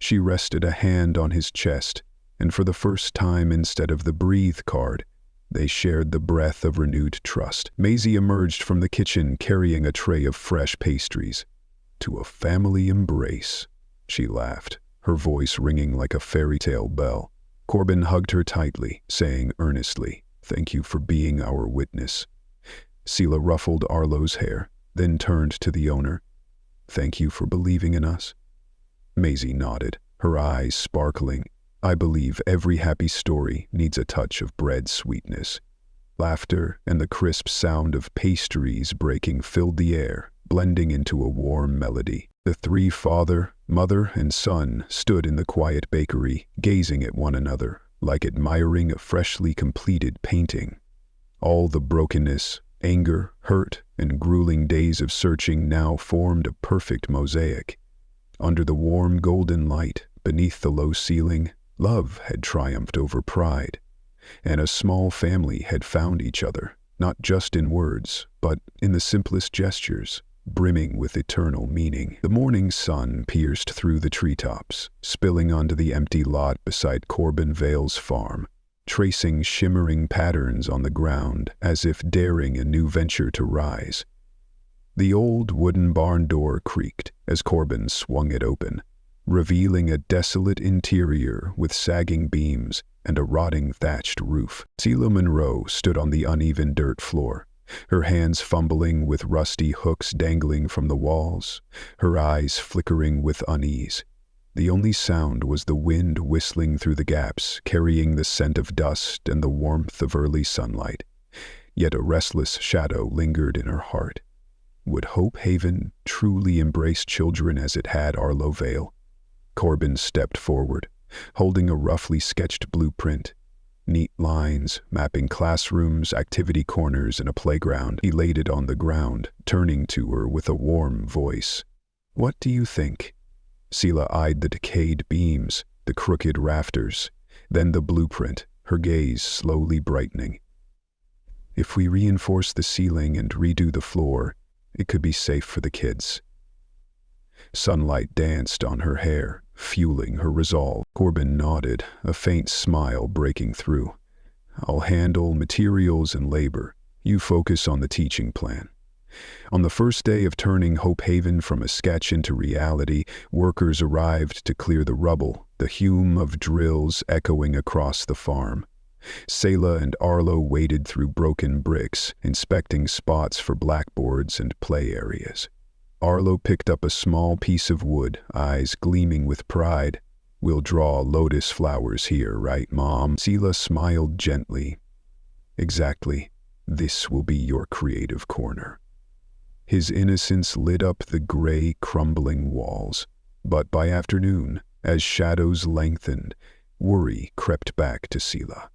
She rested a hand on his chest, and for the first time instead of the breathe card, they shared the breath of renewed trust. Maisie emerged from the kitchen carrying a tray of fresh pastries. "To a family embrace," she laughed, her voice ringing like a fairy tale bell. Corbin hugged her tightly, saying earnestly, "Thank you for being our witness." Sila ruffled Arlo's hair, then turned to the owner. "Thank you for believing in us." Maisie nodded, her eyes sparkling. "I believe every happy story needs a touch of bread sweetness." Laughter and the crisp sound of pastries breaking filled the air, blending into a warm melody. The three father, mother, and son stood in the quiet bakery, gazing at one another, like admiring a freshly completed painting. All the brokenness, anger, hurt, and grueling days of searching now formed a perfect mosaic. Under the warm golden light, beneath the low ceiling, love had triumphed over pride, and a small family had found each other, not just in words, but in the simplest gestures, brimming with eternal meaning. The morning sun pierced through the treetops, spilling onto the empty lot beside Corbin Veil's farm, tracing shimmering patterns on the ground as if daring a new venture to rise. The old wooden barn door creaked as Corbin swung it open, revealing a desolate interior with sagging beams and a rotting thatched roof. Sila Monroe stood on the uneven dirt floor, her hands fumbling with rusty hooks dangling from the walls, her eyes flickering with unease. The only sound was the wind whistling through the gaps, carrying the scent of dust and the warmth of early sunlight. Yet a restless shadow lingered in her heart. Would Hope Haven truly embrace children as it had Arlo Veil? Corbin stepped forward, holding a roughly sketched blueprint. Neat lines, mapping classrooms, activity corners, and a playground. He laid it on the ground, turning to her with a warm voice. "What do you think?" Sila eyed the decayed beams, the crooked rafters, then the blueprint, her gaze slowly brightening. "If we reinforce the ceiling and redo the floor, it could be safe for the kids." Sunlight danced on her hair, fueling her resolve. Corbin nodded, a faint smile breaking through. "I'll handle materials and labor. You focus on the teaching plan." On the first day of turning Hope Haven from a sketch into reality, workers arrived to clear the rubble, the hum of drills echoing across the farm. Sila and Arlo waded through broken bricks, inspecting spots for blackboards and play areas. Arlo picked up a small piece of wood, eyes gleaming with pride. "We'll draw lotus flowers here, right, Mom?" Sila smiled gently. "Exactly. This will be your creative corner." His innocence lit up the gray, crumbling walls. But by afternoon, as shadows lengthened, worry crept back to Sila.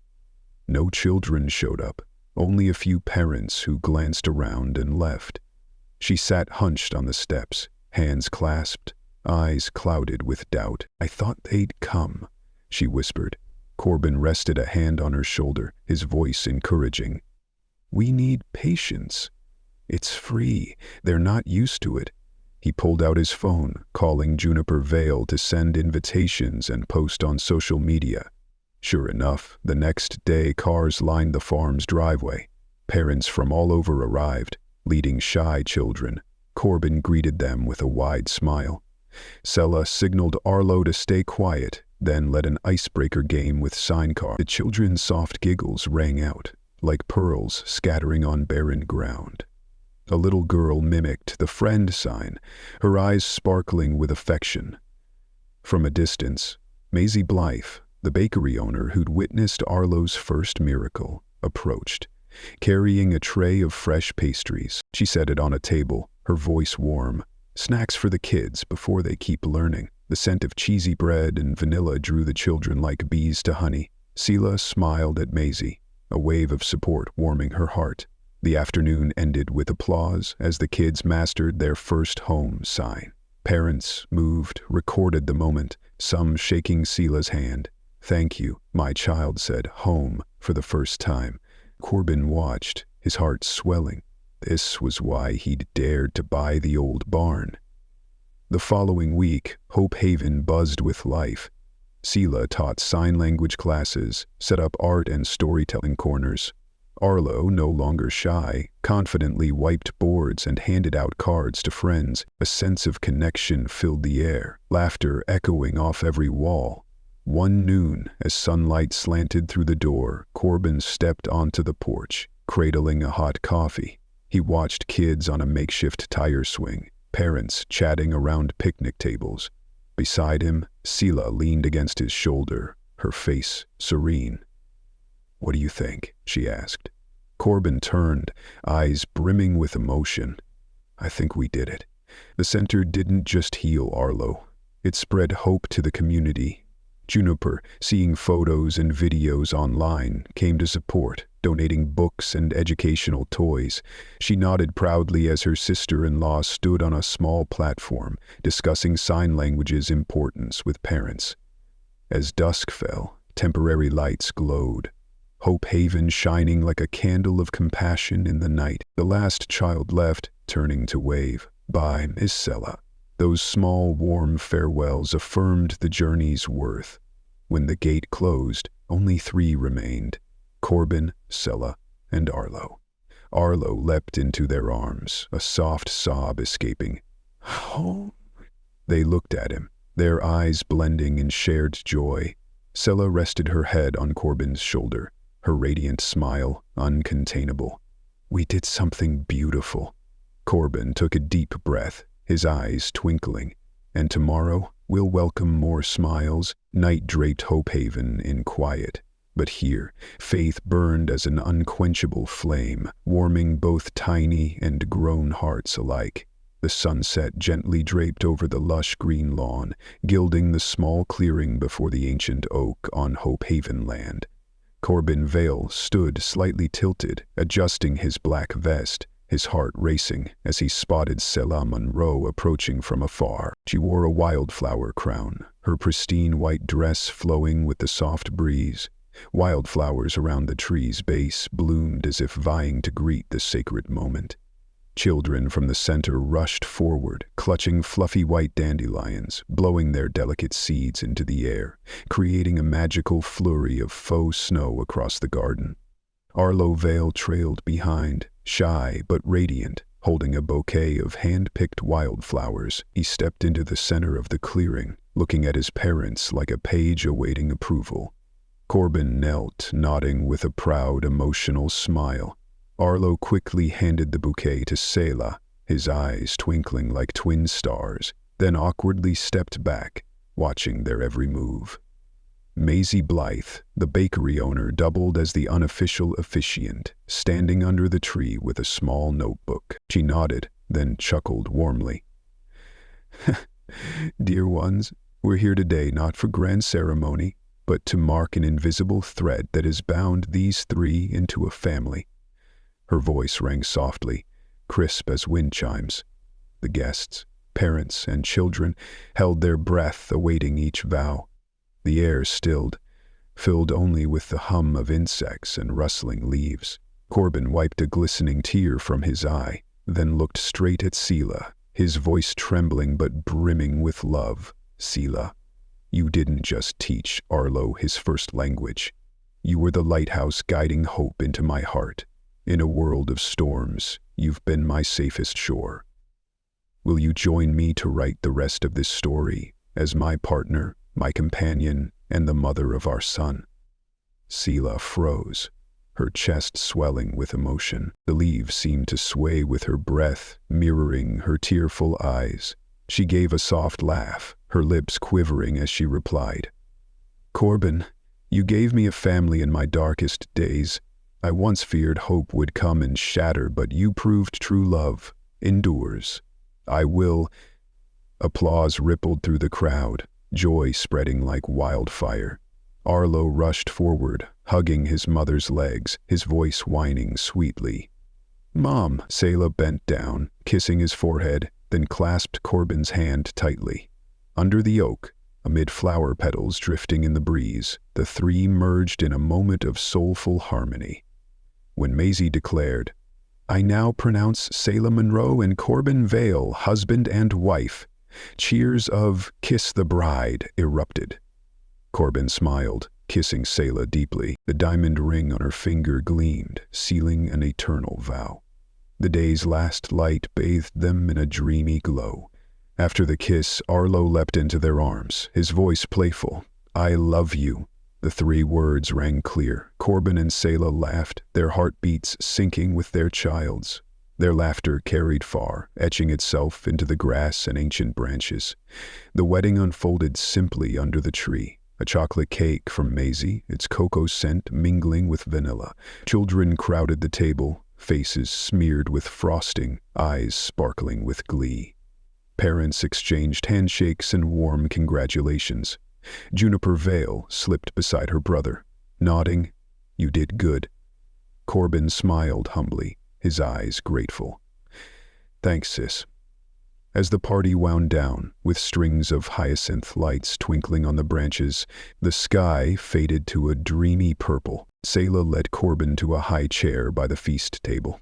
No children showed up, only a few parents who glanced around and left. She sat hunched on the steps, hands clasped, eyes clouded with doubt. "I thought they'd come," she whispered. Corbin rested a hand on her shoulder, his voice encouraging. "We need patience. It's free. They're not used to it." He pulled out his phone, calling Juniper Vale to send invitations and post on social media. Sure enough, the next day cars lined the farm's driveway. Parents from all over arrived, leading shy children. Corbin greeted them with a wide smile. Sila signaled Arlo to stay quiet, then led an icebreaker game with sign cards. The children's soft giggles rang out, like pearls scattering on barren ground. A little girl mimicked the friend sign, her eyes sparkling with affection. From a distance, Maisie Blythe, the bakery owner who'd witnessed Arlo's first miracle, approached, carrying a tray of fresh pastries. She set it on a table, her voice warm. "Snacks for the kids before they keep learning." The scent of cheesy bread and vanilla drew the children like bees to honey. Sila smiled at Maisie, a wave of support warming her heart. The afternoon ended with applause as the kids mastered their first home sign. Parents moved, recorded the moment, some shaking Sila's hand. "Thank you," my child said, "home," for the first time. Corbin watched, his heart swelling. This was why he'd dared to buy the old barn. The following week, Hope Haven buzzed with life. Sila taught sign language classes, set up art and storytelling corners. Arlo, no longer shy, confidently wiped boards and handed out cards to friends. A sense of connection filled the air, laughter echoing off every wall. One noon, as sunlight slanted through the door, Corbin stepped onto the porch, cradling a hot coffee. He watched kids on a makeshift tire swing, parents chatting around picnic tables. Beside him, Sila leaned against his shoulder, her face serene. "What do you think?" she asked. Corbin turned, eyes brimming with emotion. "I think we did it." The center didn't just heal Arlo. It spread hope to the community. Juniper, seeing photos and videos online, came to support, donating books and educational toys. She nodded proudly as her sister-in-law stood on a small platform, discussing sign language's importance with parents. As dusk fell, temporary lights glowed, Hope Haven shining like a candle of compassion in the night. The last child left, turning to wave. "Bye, Miss Sila." Those small, warm farewells affirmed the journey's worth. When the gate closed, only 3 remained: Corbin, Sila, and Arlo. Arlo leapt into their arms, a soft sob escaping. "Home?" They looked at him, their eyes blending in shared joy. Sila rested her head on Corbin's shoulder, her radiant smile uncontainable. "We did something beautiful." Corbin took a deep breath, his eyes twinkling. "And tomorrow we'll welcome more smiles." Night draped Hope Haven in quiet. But here, faith burned as an unquenchable flame, warming both tiny and grown hearts alike. The sunset gently draped over the lush green lawn, gilding the small clearing before the ancient oak on Hope Haven land. Corbin Veil stood slightly tilted, adjusting his black vest, his heart racing as he spotted Sila Monroe approaching from afar. She wore a wildflower crown, her pristine white dress flowing with the soft breeze. Wildflowers around the tree's base bloomed as if vying to greet the sacred moment. Children from the center rushed forward, clutching fluffy white dandelions, blowing their delicate seeds into the air, creating a magical flurry of faux snow across the garden. Arlo Veil trailed behind, shy but radiant, holding a bouquet of hand-picked wildflowers. He stepped into the center of the clearing, looking at his parents like a page awaiting approval. Corbin knelt, nodding with a proud, emotional smile. Arlo quickly handed the bouquet to Sila, his eyes twinkling like twin stars, then awkwardly stepped back, watching their every move. Maisie Blythe, the bakery owner, doubled as the unofficial officiant, standing under the tree with a small notebook. She nodded, then chuckled warmly. "Dear ones, we're here today not for grand ceremony, but to mark an invisible thread that has bound these three into a family." Her voice rang softly, crisp as wind chimes. The guests, parents and children, held their breath awaiting each vow. The air stilled, filled only with the hum of insects and rustling leaves. Corbin wiped a glistening tear from his eye, then looked straight at Sila, his voice trembling but brimming with love. "Sila, you didn't just teach Arlo his first language. You were the lighthouse guiding hope into my heart. In a world of storms, you've been my safest shore. Will you join me to write the rest of this story as my partner, my companion, and the mother of our son?" Sila froze, her chest swelling with emotion. The leaves seemed to sway with her breath, mirroring her tearful eyes. She gave a soft laugh, her lips quivering as she replied, "Corbin, you gave me a family in my darkest days. I once feared hope would come and shatter, but you proved true love endures. I will—" Applause rippled through the crowd, joy spreading like wildfire. Arlo rushed forward, hugging his mother's legs, his voice whining sweetly. "Mom!" Sila bent down, kissing his forehead, then clasped Corbin's hand tightly. Under the oak, amid flower petals drifting in the breeze, the three merged in a moment of soulful harmony. When Maisie declared, "I now pronounce Sila Monroe and Corbin Veil husband and wife," cheers of "Kiss the Bride" erupted. Corbin smiled, kissing Sila deeply. The diamond ring on her finger gleamed, sealing an eternal vow. The day's last light bathed them in a dreamy glow. After the kiss, Arlo leapt into their arms, his voice playful. "I love you." The three words rang clear. Corbin and Sila laughed, their heartbeats syncing with their child's. Their laughter carried far, etching itself into the grass and ancient branches. The wedding unfolded simply under the tree. A chocolate cake from Maisie, its cocoa scent mingling with vanilla. Children crowded the table, faces smeared with frosting, eyes sparkling with glee. Parents exchanged handshakes and warm congratulations. Juniper Veil slipped beside her brother, nodding, "You did good." Corbin smiled humbly, his eyes grateful. "Thanks, sis." As the party wound down, with strings of hyacinth lights twinkling on the branches, the sky faded to a dreamy purple. Sila led Corbin to a high chair by the feast table.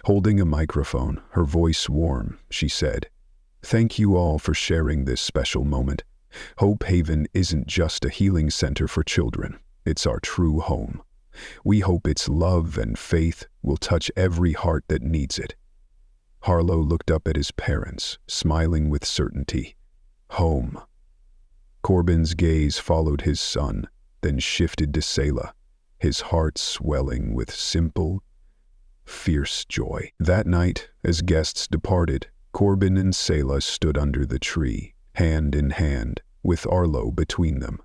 Holding a microphone, her voice warm, she said, "Thank you all for sharing this special moment. Hope Haven isn't just a healing center for children. It's our true home. We hope its love and faith will touch every heart that needs it." Arlo looked up at his parents, smiling with certainty. Home. Corbin's gaze followed his son, then shifted to Sila, his heart swelling with simple, fierce joy. That night, as guests departed, Corbin and Sila stood under the tree, hand in hand, with Arlo between them.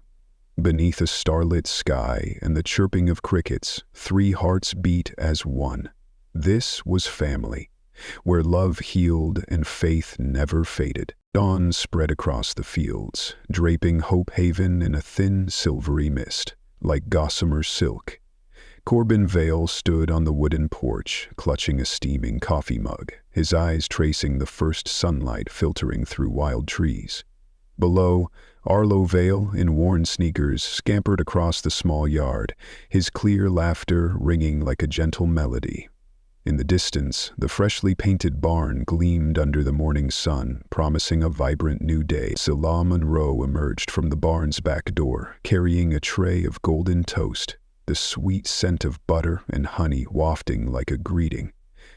Beneath a starlit sky and the chirping of crickets, 3 hearts beat as one. This was family, where love healed and faith never faded. Dawn spread across the fields, draping Hope Haven in a thin, silvery mist, like gossamer silk. Corbin Veil stood on the wooden porch, clutching a steaming coffee mug, his eyes tracing the first sunlight filtering through wild trees. Below, Arlo Veil, in worn sneakers, scampered across the small yard, his clear laughter ringing like a gentle melody. In the distance, the freshly painted barn gleamed under the morning sun, promising a vibrant new day. Sila Monroe emerged from the barn's back door, carrying a tray of golden toast, the sweet scent of butter and honey wafting like a greeting.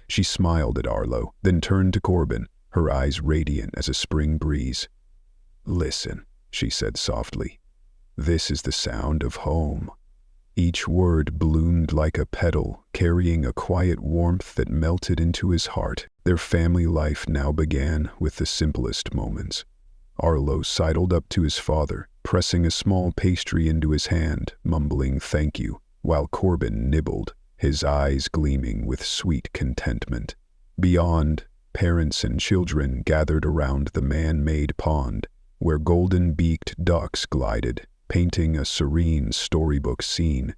She smiled at Arlo, then turned to Corbin, her eyes radiant as a spring breeze. "Listen," she said softly. "This is the sound of home." Each word bloomed like a petal, carrying a quiet warmth that melted into his heart. Their family life now began with the simplest moments. Arlo sidled up to his father, pressing a small pastry into his hand, mumbling thank you, while Corbin nibbled, his eyes gleaming with sweet contentment. Beyond, parents and children gathered around the man-made pond, where golden-beaked ducks glided, painting a serene storybook scene.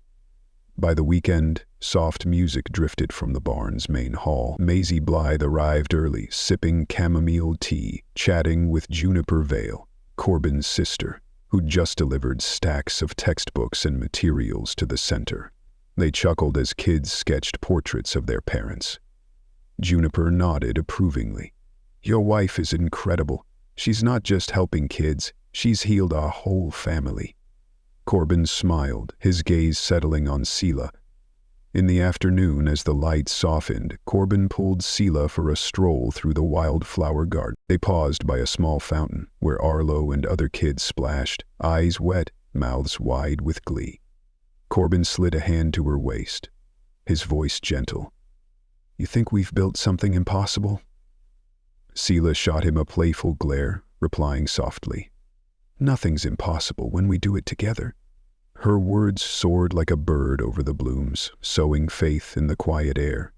By the weekend, soft music drifted from the barn's main hall. Maisie Blythe arrived early, sipping chamomile tea, chatting with Juniper Veil, Corbin's sister, who'd just delivered stacks of textbooks and materials to the center. They chuckled as kids sketched portraits of their parents. Juniper nodded approvingly. "Your wife is incredible. She's not just helping kids, she's healed our whole family." Corbin smiled, his gaze settling on Sila. In the afternoon, as the light softened, Corbin pulled Sila for a stroll through the wildflower garden. They paused by a small fountain, where Arlo and other kids splashed, eyes wet, mouths wide with glee. Corbin slid a hand to her waist, his voice gentle. "You think we've built something impossible?" Sila shot him a playful glare, replying softly, "Nothing's impossible when we do it together." Her words soared like a bird over the blooms, sowing faith in the quiet air.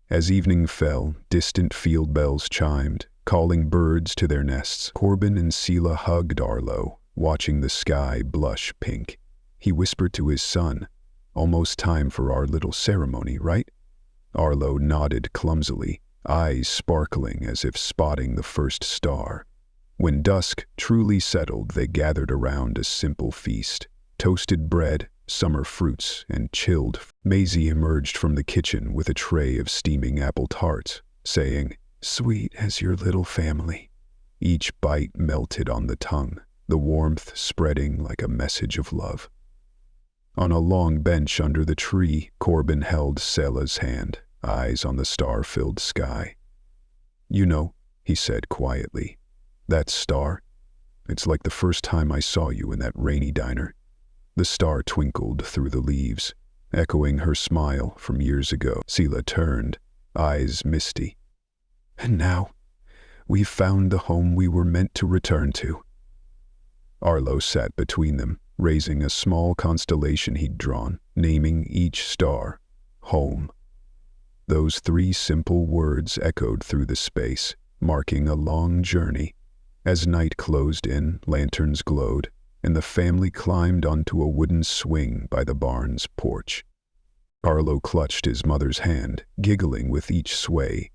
As evening fell, distant field bells chimed, calling birds to their nests. Corbin and Sila hugged Arlo, watching the sky blush pink. He whispered to his son, "Almost time for our little ceremony, right?" Arlo nodded clumsily, eyes sparkling as if spotting the first star. When dusk truly settled, they gathered around a simple feast. Toasted bread, summer fruits, and chilled. Maisie emerged from the kitchen with a tray of steaming apple tarts, saying, "Sweet as your little family." Each bite melted on the tongue, the warmth spreading like a message of love. On a long bench under the tree, Corbin held Sila's hand, eyes on the star-filled sky. "You know," he said quietly, "that star? It's like the first time I saw you in that rainy diner." The star twinkled through the leaves, echoing her smile from years ago. Sila turned, eyes misty. "And now, we've found the home we were meant to return to." Arlo sat between them, raising a small constellation he'd drawn, naming each star home. Those 3 simple words echoed through the space, marking a long journey. As night closed in, lanterns glowed, and the family climbed onto a wooden swing by the barn's porch. Arlo clutched his mother's hand, giggling with each sway.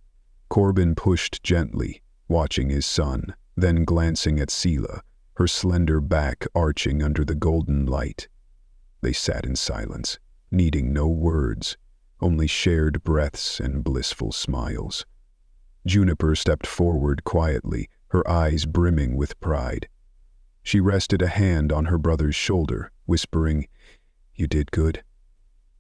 Corbin pushed gently, watching his son, then glancing at Sila, her slender back arching under the golden light. They sat in silence, needing no words, only shared breaths and blissful smiles. Juniper stepped forward quietly, her eyes brimming with pride. She rested a hand on her brother's shoulder, whispering, "You did good."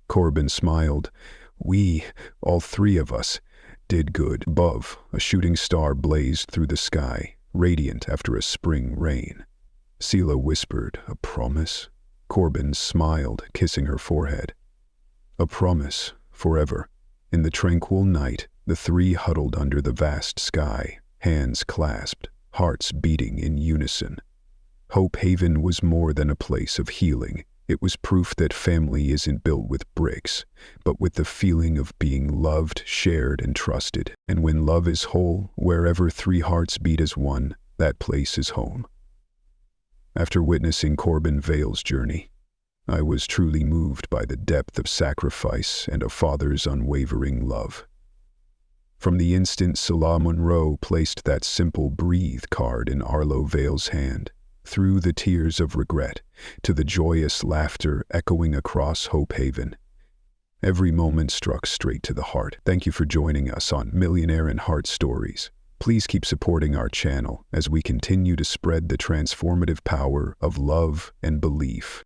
Corbin smiled. "We, all 3 of us, did good." Above, a shooting star blazed through the sky, radiant after a spring rain. Sila whispered, "A promise?" Corbin smiled, kissing her forehead. "A promise, forever." In the tranquil night, the 3 huddled under the vast sky, hands clasped, hearts beating in unison. Hope Haven was more than a place of healing. It was proof that family isn't built with bricks, but with the feeling of being loved, shared, and trusted. And when love is whole, wherever three hearts beat as one, that place is home. After witnessing Corbin Veil's journey, I was truly moved by the depth of sacrifice and a father's unwavering love. From the instant Sila Monroe placed that simple "breathe" card in Arlo Veil's hand, through the tears of regret, to the joyous laughter echoing across Hope Haven, every moment struck straight to the heart. Thank you for joining us on Millionaire Heart Stories. Please keep supporting our channel as we continue to spread the transformative power of love and belief.